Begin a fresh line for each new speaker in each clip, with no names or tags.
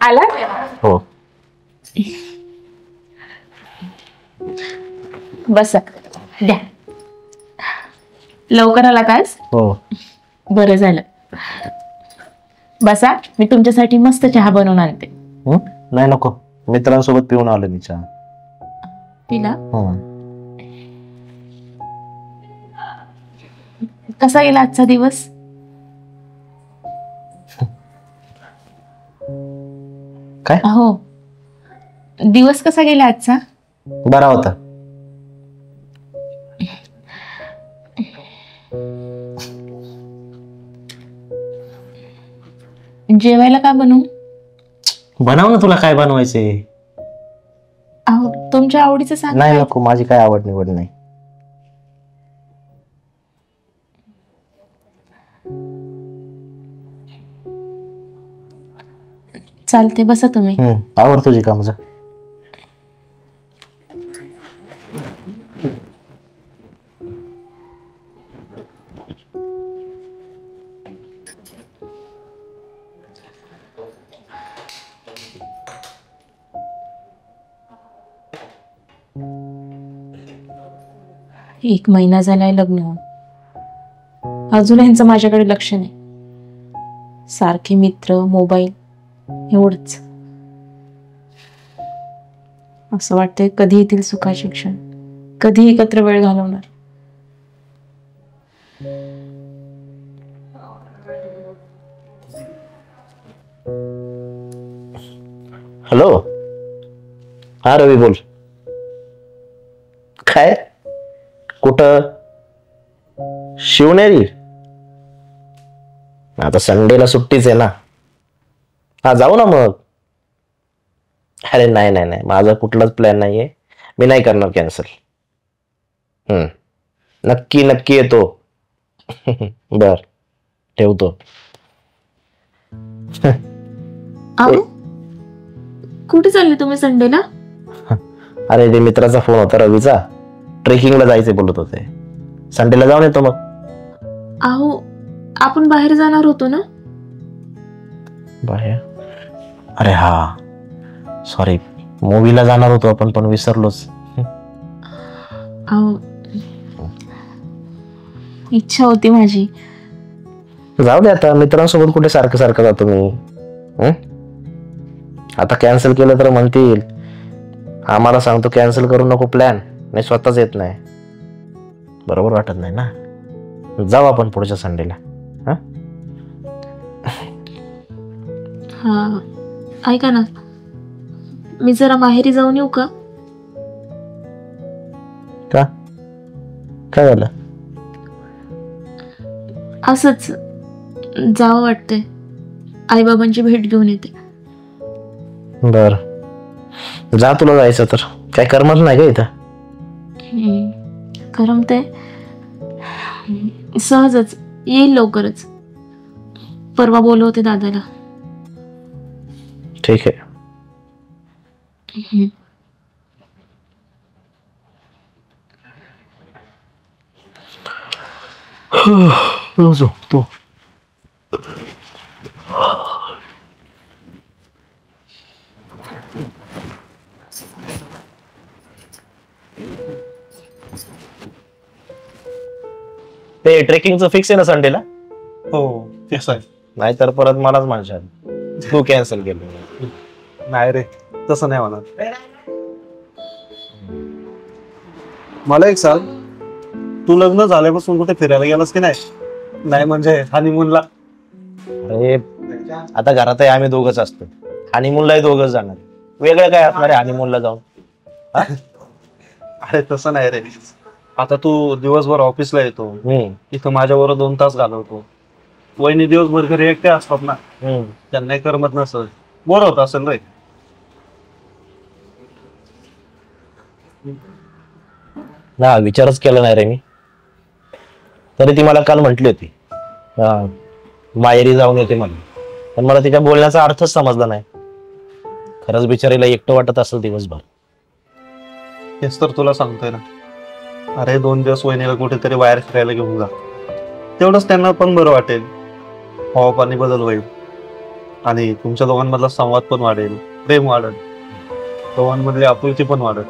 आला
हो.
बसा द्या. लवकर आला काच?
हो.
बरं झालं. बसा, मी तुमच्यासाठी मस्त चहा बनवून आणते.
नाही नको, मित्रांसोबत पिऊन आलो मी चहा.
पिला? कसा गेला आजचा दिवस?
काय?
हो, दिवस कसा गेला आजचा?
बरा होता.
जेवायला काय बनवू?
बनव ना, तुला काय बनवायचे.
अहो, तुमच्या आवडीचं सांग.
नाही नको, माझी काय आवड निवड नाही.
चालते, बसा तुम्ही.
आवर तुझी काम जा.
एक महिना झालाय लग्न होऊन, अजून यांचं माझ्याकडे लक्ष नाही. सारखे मित्र, मोबाईल, एवढंच. असं वाटतंय कधी येतील सुखाचे क्षण, कधी एकत्र वेळ घालवणार.
हॅलो. हा रवी बोल. काय? कुठं? शिवनेरी? आता संडेला सुट्टीच आहे ना. हा जाऊ ना मग. अरे नाही नाही नाही, माझा कुठलाच प्लॅन नाहीये. मी नाही करणार कॅन्सल. नक्की नक्की येतो. बर, ठेवतो.
कुठे चालले तुम्ही संडेला?
अरे ते मित्राचा फोन होता रवीचा, ट्रेकिंगला जायचे बोलत होते. संडेला जाऊन येतो मग.
अहो, आपण बाहेर जाणार होतो ना.
बाहेर? अरे हा, सॉरी, मूवीला जाणार होतो आपण, पण विसरलोच.
अहो, इच्छा होती माझी.
जाऊ दे आता, मित्रांसोबत कुठे सारखं सारखं जातो मी. आता कॅन्सल केलं तर म्हणतील आम्हाला सांगतो कॅन्सल करू नको प्लॅन, नाही स्वतःच येत नाही. बरोबर वाटत नाही ना. जाऊ आपण पुढच्या संडेला.
हा, ऐका ना, मी जरा माहेरी जाऊन येऊ का?
का? काय झालं?
असंच जावं वाटतंय. आईबाबांची भेट घेऊन येते.
बर, जा. तुला जायचं तर काय करमत नाही का इथं?
करमते, सहजच येईल लवकरच. परवा बोलवते दादाला.
ठीक आहे. झोपतो. ते ट्रेकिंगचं फिक्स आहे ना संडेला?
हो, फिक्स आहे.
नाहीतर परत मलाच म्हणशाल तू कॅन्सल केलं.
नाही रे, तसं नाही होणार. मला एक सांग, तू लग्न झाल्यापासून कुठे फिरायला गेलास की नाही? नाही म्हणजे हनीमूनला?
अरे आता घरात आहे, आम्ही दोघच असतो. हनीमूनलाही दोघच जाणार. वेगळं काय असणार आहे हनीमूनला जाऊन?
अरे तसं नाही रे. आता तू दिवसभर ऑफिसला येतो, इथं माझ्याबरोबर 2 तास घालवतो. वहिनी दिवसभर घरी एकटे असतात ना, त्यांनाही करमत नसेल, बोर होत असेल रे.
ना विचारच केला नाही रे मी. तरी ती मला काल म्हटली होती माहेरी जाऊन येते मला, पण मला तिच्या बोलण्याचा अर्थच समजला नाही. खरंच बिचारीला एकटं वाटत असेल दिवसभर.
हेच तर तुला सांगतोय ना. अरे 2 दिवस वहिनीला कुठेतरी बाहेर फिरायला घेऊन जा, तेवढंच त्यांना पण बरं वाटेल. हवा पाणी बदल होईल. आणि तुमच्या दोघांमधला संवाद पण वाढेल, प्रेम वाढेल, दोघांमधली आपुलकी पण वाढेल.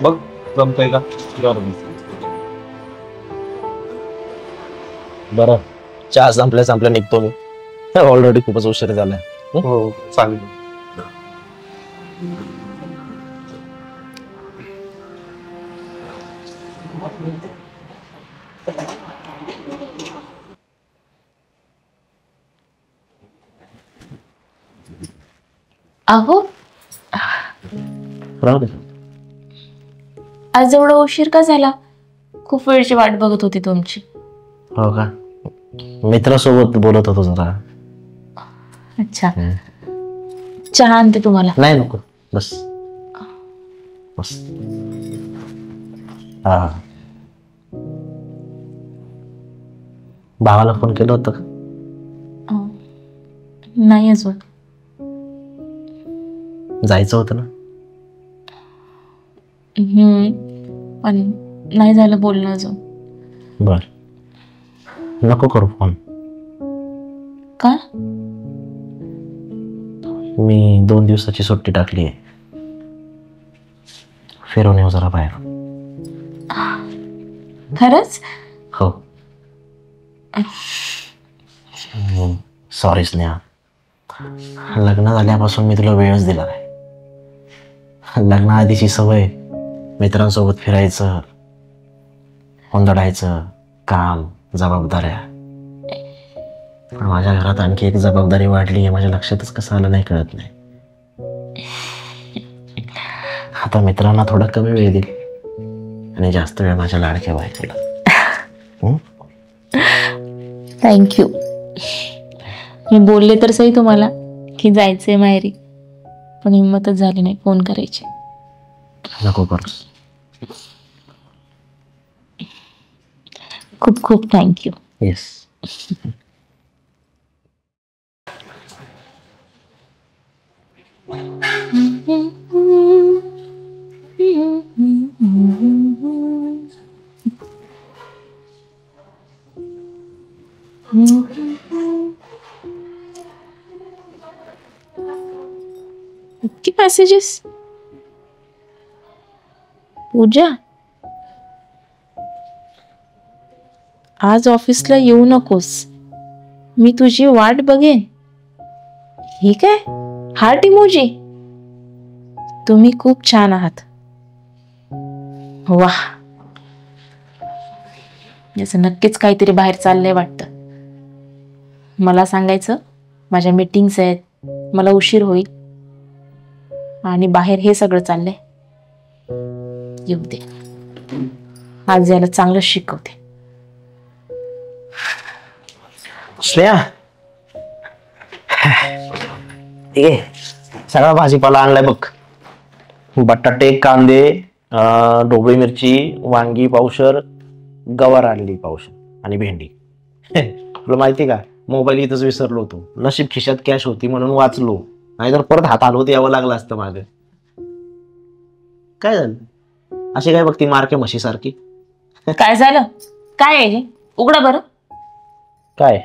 बघ जमतंय का?
बरं, चहा संपल्या निघतो मी. ऑलरेडी खूपच उशीर झालाय.
हो चालेल.
अहो
राहू दे.
आज एवढा उशीर का झाला? खूप वेळची वाट बघत होती तुमची.
हो का? मित्रासोबत बोलत होतो जरा.
अच्छा, चहा आणते तुम्हाला.
नाही नको, बस बस. हा, भावाला फोन केलं होतं का?
नाही अजून.
जायचं होतं ना?
पण नाही झालं बोलणं अजून.
बर, नको करू फोन.
का?
मी 2 दिवसाची सुट्टी टाकली आहे. फिरून येऊ जरा बाहेर.
खरंच?
हो. सॉरी स्नेहा, लग्न झाल्यापासून मी तुला वेळच दिला नाही. लग्नाआधीची सवय मित्रांसोबत फिरायचं, हुंदडायचं, काम, जबाबदाऱ्या. माझ्या घरात आणखी एक जबाबदारी वाढली आहे, माझ्या लक्षातच कसं आलं नाही कळत नाही. आता मित्रांना थोडा कमी वेळ देईल आणि जास्त वेळ माझ्या लाडक्या बायकोला.
थँक्यू. मी बोलले तर सही तुम्हाला की जायचंय माहेरी, पण हिंमतच झाली नाही फोन करायची.
नको करूस.
खूप खूप थँक्यू.
येस.
इतकी मेसेजेस? पूजा, आज ऑफिसला येऊ नकोस, मी तुझी वाट बघेन. हे काय? Heart emoji. तुम्ही खूप छान आहात. वाह, याचं नक्कीच काहीतरी बाहेर चाललंय वाटतं. मला सांगायचं माझ्या मीटिंग्स आहेत, मला उशीर होईल, आणि बाहेर हे सगळं चाललंय. येऊ दे, आज याला चांगलं शिकवते.
स्नेहा, ए सगळा भाजीपाला आणलाय बघ. बटाटे, कांदे, ढोबळी मिरची, वांगी पावशर, गवार आणली पावशर, आणि भेंडी. तुला माहिती का, मोबाईल इथंच विसरलो होतो. नशीब खिशात कॅश होती म्हणून वाचलो, नाहीतर परत हात हलवत यावं लागलं असतं माझं. काय झालं? अशी काय बघती मारके म्हशी सारखी?
काय झालं? काय आहे? उघडा बरं.
काय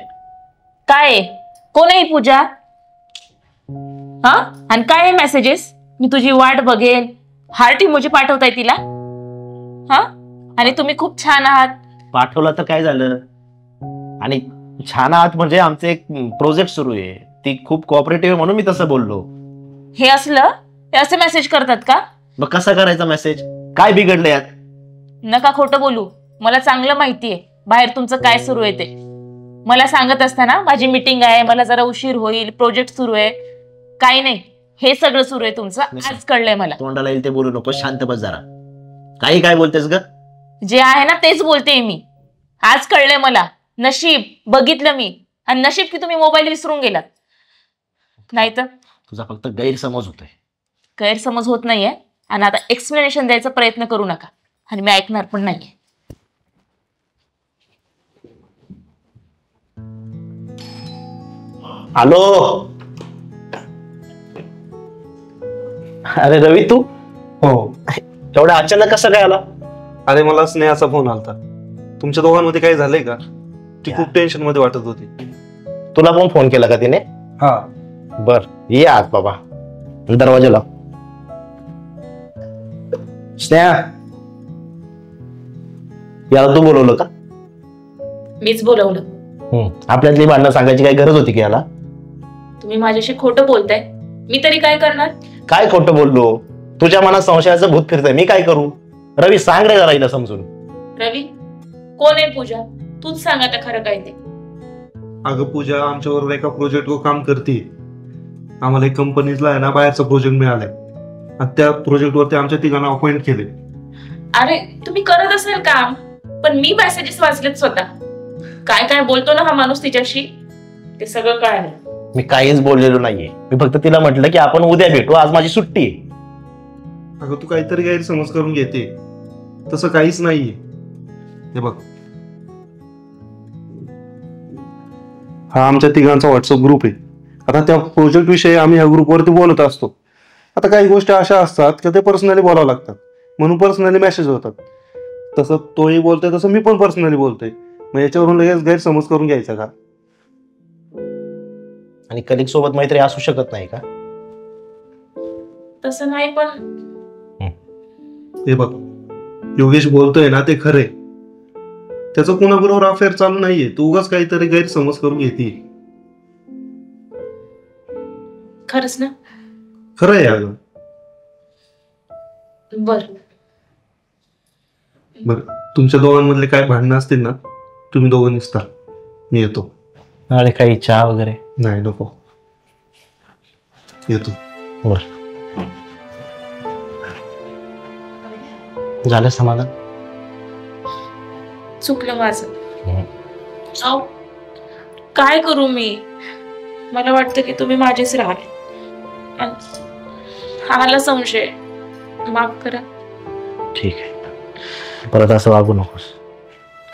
काय आहे? कोण आहे पूजा? हा, आणि काय आहे मेसेजेस? मी तुझी वाट बघेल, हार्ट इमोजी पाठवताय तिला. हा, आणि तुम्ही खूप छान आहात.
पाठवलं तर काय झालं? आणि छान आहात म्हणजे आमचं एक प्रोजेक्ट सुरू आहे, ती खूप कोऑपरेटिव्ह म्हणून मी तसं बोललो.
हे असलं, हे असे मेसेज करतात का?
मग कसा करायचा मेसेज? काय बिघडलं यात?
नका खोटं बोलू. मला चांगलं माहितीये बाहेर तुमचं काय सुरू आहे ते. मला सांगत असताना माझी मीटिंग आहे, मला जरा उशीर होईल, प्रोजेक्ट सुरू आहे. काही नाही, हे सगळं सुरू आहे तुमचं. आज कळलंय मला.
तोंडाला येईल ते बोलू नको, शांत बस जरा. काही काय बोलतेस ग?
जे आहे ना तेच बोलते मी. आज कळलंय मला. नशीब बघितलं मी, आणि नशीब की तुम्ही मोबाईल विसरून गेलात. नाही तर
तुझा फक्त गैरसमज होतोय.
गैरसमज होत नाहीये, आणि आता एक्सप्लेनेशन द्यायचा प्रयत्न करू नका, आणि मी ऐकणार पण नाहीये.
हॅलो. अरे रवी, तू
हो.
एवढ्या अचानक कसं काय आला?
अरे मला स्नेहाचा फोन आलता. तुमच्या दोघांमध्ये काही झालंय का? ती खूप टेन्शन मध्ये वाटत होती.
तुला पण फोन केला का तिने?
हा,
बर ये आज बाबा, दरवाजा लाव. स्नेहा, याला तू बोलवलं का?
मीच बोलवलं.
आपल्यातली भांडणं सांगायची काही गरज होती की याला?
तुम्ही माझ्याशी खोटं बोलताय, मी तरी काय करणार?
काय खोटं बोललो? तुझ्या मनात संशयाचं भूत फिरतंय, मी काय करू? रवी सांग रे जरा हिला समजून.
रवी, कोण आहे पूजा? तूच सांग आता खरं काय ते.
अगं पूजा आमच्याबरोबर एका प्रोजेक्टवर काम करते. आम्हाला एक कंपनीला आहे ना बाहेरचा प्रोजेक्ट मिळालाय आणि त्या प्रोजेक्टवरती आमच्या तिघांना अपॉइंट केले.
अरे तुम्ही करत असाल काम, पण मी मेसेजेस वाचलेत स्वतः. काय काय बोलतो ना हा माणूस तिच्याशी, ते सगळं कळालं.
मी काहीच बोललेलो नाहीये. मी फक्त तिला म्हटलं की आपण उद्या भेटू, आज माझी सुट्टी आहे.
अगं तू काहीतरी गैरसमज करून घेते, तसं काहीच नाहीये. हे बघ, हा आमच्या तिघांचा व्हॉट्सअप ग्रुप आहे. आता त्या प्रोजेक्ट विषयी आम्ही ह्या ग्रुपवरती बोलत असतो. आता काही गोष्टी अशा असतात की ते पर्सनली बोलावं लागतात, म्हणून पर्सनली मेसेज होतात. तसं तोही बोलतोय, तसं मी पण पर्सनली बोलतोय. मग याच्यावरून लगेच गैरसमज करून घ्यायचा का?
आणि कलिक सोबत मैत्री असू शकत नाही का?
तसं नाही, पण
हे बघ, योगेश बोलतोय ना ते खरे. त्याचं कोणाबरोबर अफेअर चालू नाहीये. तू उगाच काहीतरी गैरसमज करून घेते.
खरंच ना?
खरं आहे अगं.
बर
बर, तुमच्या दोघांमधले काय भांडणं असतील ना, तुम्ही दोघं निसता, मी येतो.
अरे काही चहा वगैरे?
नाही नको, येतो.
बर, झालं समाधान?
चुकलं माझं. अहो, काय करू मी? मला वाटतं की तुम्ही माझेच राहावे. आला संशय, माफ करा.
ठीक आहे, परत असं वागू नकोस.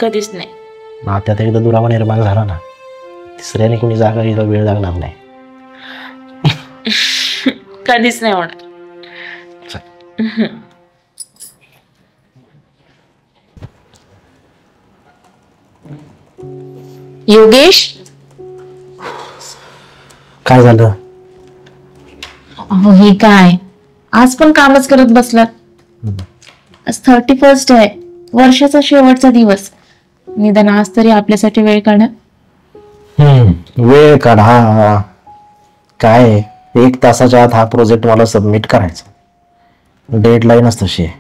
कधीच नाही.
नात्यात एकदा दुरावा निर्माण झाला ना, तिसऱ्याने कोणी जागा घ्यायला वेळ लागणार नाही.
कधीच नाही होणार. योगेश,
काय झालं?
अहो हे काय, आज पण कामच करत बसलात? आज 31 आहे, वर्षाचा शेवटचा दिवस. निदान आज तरी आपल्यासाठी वेळ काढा.
वेळ काढा काय? 1 तासाच्या आत हा प्रोजेक्ट मला सबमिट करायचा. डेडलाईनच तशी आहे.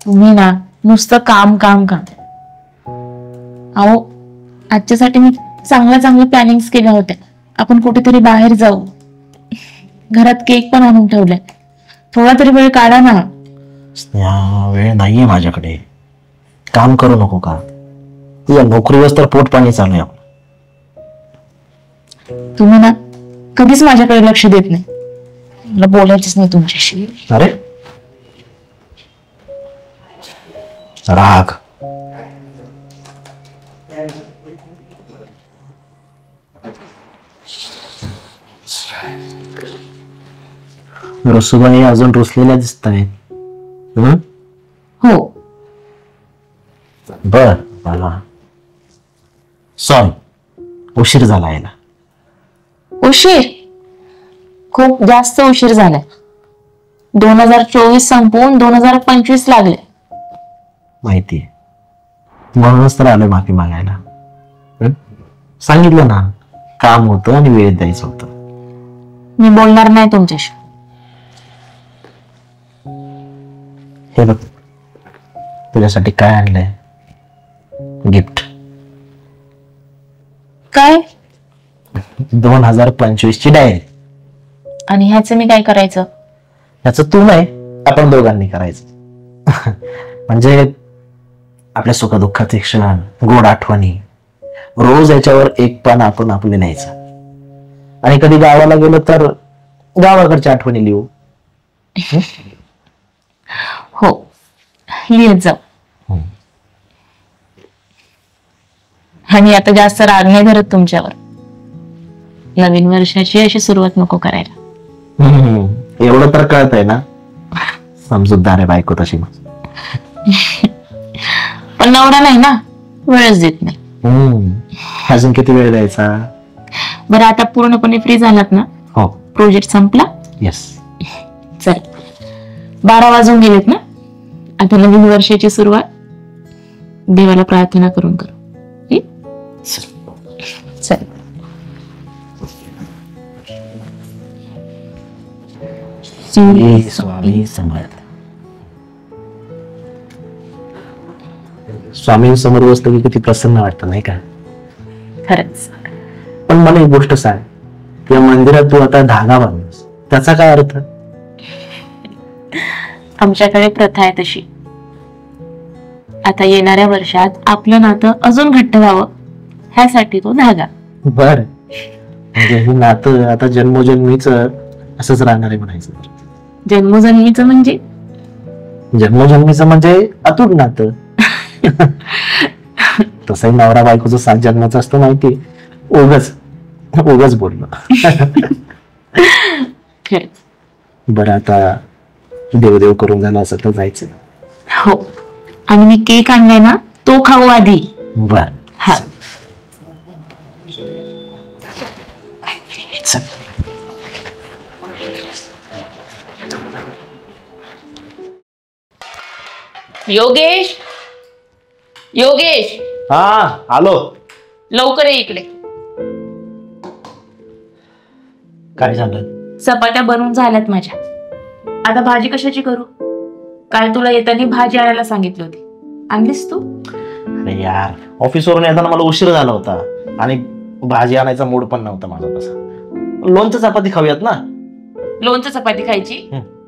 तुम्ही ना नुसतं काम काम काम. अहो आजच्यासाठी मी चांगल्या प्लॅनिंग केल्या होत्या. आपण कुठेतरी बाहेर जाऊ. घरात केक पण आणून ठेवलाय. थोडा तरी वेळ काढा ना.
वेळ नाहीये माझ्याकडे. काम करू नको का? तुझ्या नोकरीवर तर पोट पाणी चालू आहे.
तुम्ही ना कधीच माझ्याकडे लक्ष देत नाही. मला बोलायचंच नाही तुमच्याशी.
अरे राग. रसुबाई अजून रुसलेल्या दिसत आहेत.
हो.
बर मला सॉरी, उशीर झाला याला.
उशीर? खूप जास्त उशीर झालाय. 2024 संपवून 2025 लागले.
माहितीये, म्हणूनच तर आलोय माफी मागायला. सांगितलं ना, काम होतं आणि वेळ द्यायचं होतं.
मी बोलणार नाही तुमच्याशी.
हे बघ, तुझ्यासाठी काय आणलंय? गिफ्ट.
काय?
2025 ची डायरी.
आणि ह्याचं मी काय करायचं?
ह्याचं तू नाही, आपण दोघांनी करायचं. म्हणजे आपल्या सुखदुःखाचे क्षण, गोड आठवणी, रोज याच्यावर एक पान आपण आपले न्यायचं. आणि कधी गावाला गेलो तर गावाकडच्या आठवणी लिहू.
हो, लिहित जाऊ. आणि आता जास्त राग नाही धरत तुमच्यावर. नवीन वर्षाची अशी सुरुवात नको करायला.
एवढं तर कळत आहे ना, समजूतदार आहे बायको तशी.
पण नवरा नाही ना, वेळच देत नाही.
अजून किती वेळ द्यायचा?
बरं आता पूर्णपणे फ्री झालात ना,
हो.
प्रोजेक्ट संपला.
येस.
चल 12 वाजून गेलेत ना, आता नवीन वर्षाची सुरुवात देवाला प्रार्थना करून करू. चल.
स्वामी समर्थ. स्वामी समोर बसलं की किती प्रसन्न वाटतं नाही का?
खरंच.
पण मला एक गोष्ट सांग, या मंदिरात तू आता धागा बांधलास, त्याचा काय अर्थ?
आमच्याकडे प्रथा आहे तशी. आता येणाऱ्या वर्षात आपलं नातं अजून घट्ट व्हावं ह्यासाठी तो धागा.
बर, म्हणजे हे नातं आता जन्मोजन्मीच असंच राहणार आहे म्हणायचं.
जन्मोजन्मीचं म्हणजे?
जन्मोजन्मीचं म्हणजे अतूट नातं. तसंही नवरा बायकोचं 7 जन्माचं असतं माहिती. उगाच बोललो. बरं, आता देवदेव करून झालं असं तर जायचं.
हो, आणि मी केक आणलाय ना, तो खाऊ आधी.
बर.
हा. योगेश, योगेश.
हा, आलो.
लवकर ये इकडे.
काय झालं?
चपात्या बनवून झाल्यात माझ्या. आता भाजी कशाची करू? काल तुला येताना भाजी आणायला सांगितली होती, आणलीस तू?
अरे यार, ऑफिसवरून येताना मला उशीर झाला होता आणि भाजी आणायचा मूड पण नव्हता माझा तसा. लोणचं चपाती खाऊयात ना?
लोणचं चपाती खायची?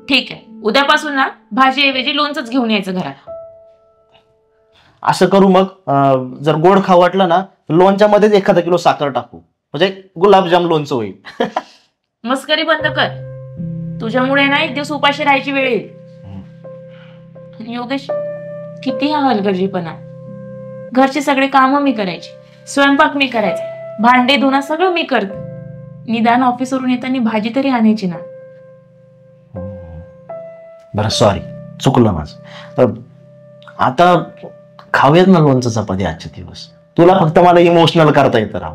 ठीक आहे, उद्यापासून ना भाजी ऐवजी लोणचंच घेऊन यायचं घरात.
असं करू मग, जर गोड खाऊ वाटलं ना, लोणच्या मध्येच 1 किलो साखर टाकू, म्हणजे गुलाबजाम लोणचं होईल.
मस्करी बंद कर. तुझ्यामुळे ना एक दिवस उपाशी राहायची वेळ येईल. योगेश, किती हा हलगर्जीपणा. घरचे सगळे कामं मी करायची, स्वयंपाक मी करायचे, भांडे धुणं सगळं मी करते. निदान ऑफिसवरून येताना भाजी तरी आणायची ना.
बरं, सॉरी, चुकलं माझं. आता खाऊयात ना लोणचं चपाती आजचे दिवस. तुला फक्त मला इमोशनल करता येतं राव.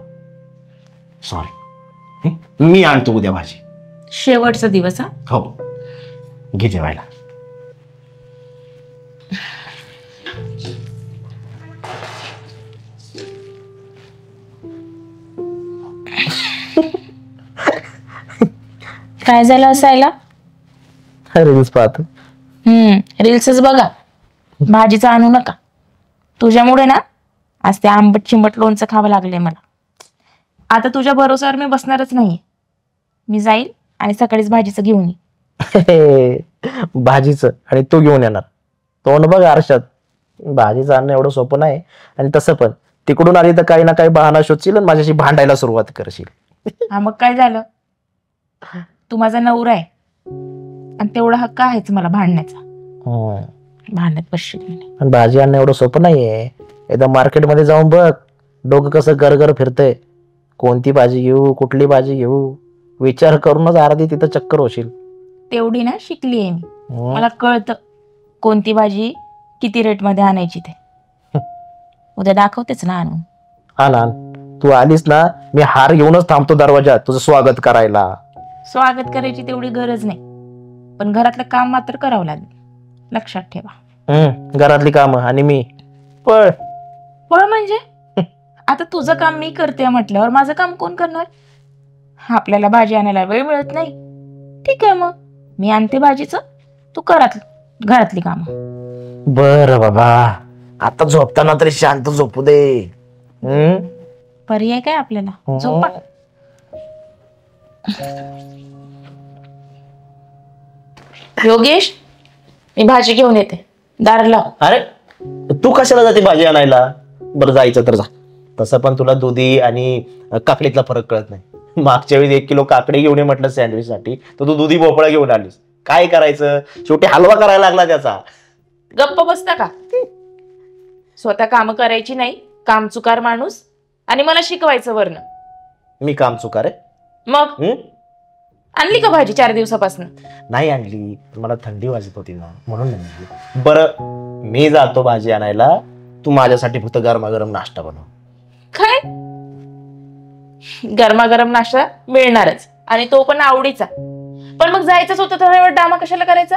सॉरी, मी आणतो उद्या भाजी.
शेवटचा दिवस. हा,
हो, घे जेवायला.
काय झालं असायला?
रील्स पाहतो.
रील्सच बघा, भाजीचं आणू नका. तुझ्यामुळे ना आज ते आंबट चिंबट लोणचं खावं लागलंय मला. आता तुझ्या भरोश्यावर मी बसणारच नाहीये. मी जाईल आणि सकाळीच भाजीचं घेऊन ये.
भाजीचं आणि तू घेऊन येणार? तोंड बघ आरशात. भाजीचं आणणं एवढं सोपं नाही. आणि तसं पण तिकडून आली तर काही ना काही बहाणा शोधशील आणि माझ्याशी भांडायला सुरुवात करशील.
हा, मग काय झालं? तू माझा नवरा आहे आणि तेवढा हक्क आहेच मला भांडण्याचा. भांडण्यात पश्चिम.
आणि भाजी आणणं एवढं सोपं नाहीये. एकदा मार्केटमध्ये जाऊन बघ, डोकं कसं गरगर फिरतंय. कोणती भाजी घेऊ, कुठली भाजी घेऊ, विचार करूनच अर्धी तिथं चक्कर होशील.
तेवढी ना शिकली आहे मी. मला कळतं कोणती भाजी किती रेट मध्ये आणायची ते. उद्या दाखवतेच ना आणून.
हा ना, तू आलीस ना, मी हार घेऊनच थांबतो दरवाजात तुझं स्वागत करायला.
स्वागत करायची तेवढी गरज नाही, पण घरातलं काम मात्र करावं लागेल, लक्षात ठेवा.
घरातली कामं आणि मी पळ
पळ म्हणजे? आता तुझं काम मी करते म्हटल्यावर माझं काम कोण करणार? आपल्याला भाजी आणायला वेळ मिळत नाही, ठीक आहे, मग मी आणते भाजीचं, तू घरातली कामं.
बर बाबा, आता झोपताना तरी शांत झोपू दे.
पर्याय काय आपल्याला? झोपा. योगेश, मी भाजी घेऊन येते, दार लाव.
अरे तू कशाला जाते भाजी आणायला? बरं, जायचं तर जा. तसं पण तुला दुधी आणि काकडीतला फरक कळत नाही. मागच्या वेळी 1 किलो काकडी घेऊन ये म्हटलं सँडविच साठी, तर तू दुधी भोपळा घेऊन आलीस. काय करायचं, शेवटी हलवा करायला लागला त्याचा.
गप्प बसता का? स्वतः काम करायची नाही, काम चुकार माणूस, आणि मला शिकवायचं वरन.
मी काम चुकार आहे
मग? आणली का भाजी 4 दिवसापासून?
नाही आणली, मला थंडी वाजत होती ना, म्हणून नाही आणली. बरं, मी जातो भाजी आणायला, तू माझ्यासाठी फक्त गरमागरम नाश्ता बनव.
काय? गरमागरम नाश्ता मिळणारच, आणि तो पण आवडीचा. पण मग जायचंच होतं तर एवढा ड्रामा कशाला करायचा?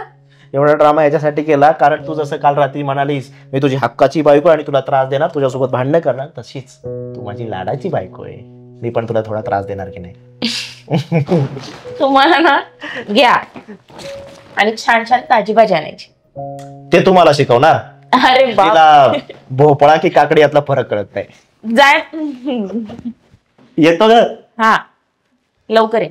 एवढा ड्रामा याच्यासाठी केला कारण तू जसं काल रात्री म्हणालीस मी तुझी हक्काची बायको आणि तुला त्रास देणार, तुझ्यासोबत भांडणं करणार, तशीच तू माझी लाडाची बायको आहे. मी पण तुला थोडा त्रास देणार की नाही?
तुम्हाला ना घ्या आणि छान छान ताजी भाजी आणायची.
ते तुम्हाला शिकवणार?
अरे बाप,
तिला भोपळा की काकडी यातला फरक कळत नाही.
जाय.
येतो ग.
हा लवकर ये.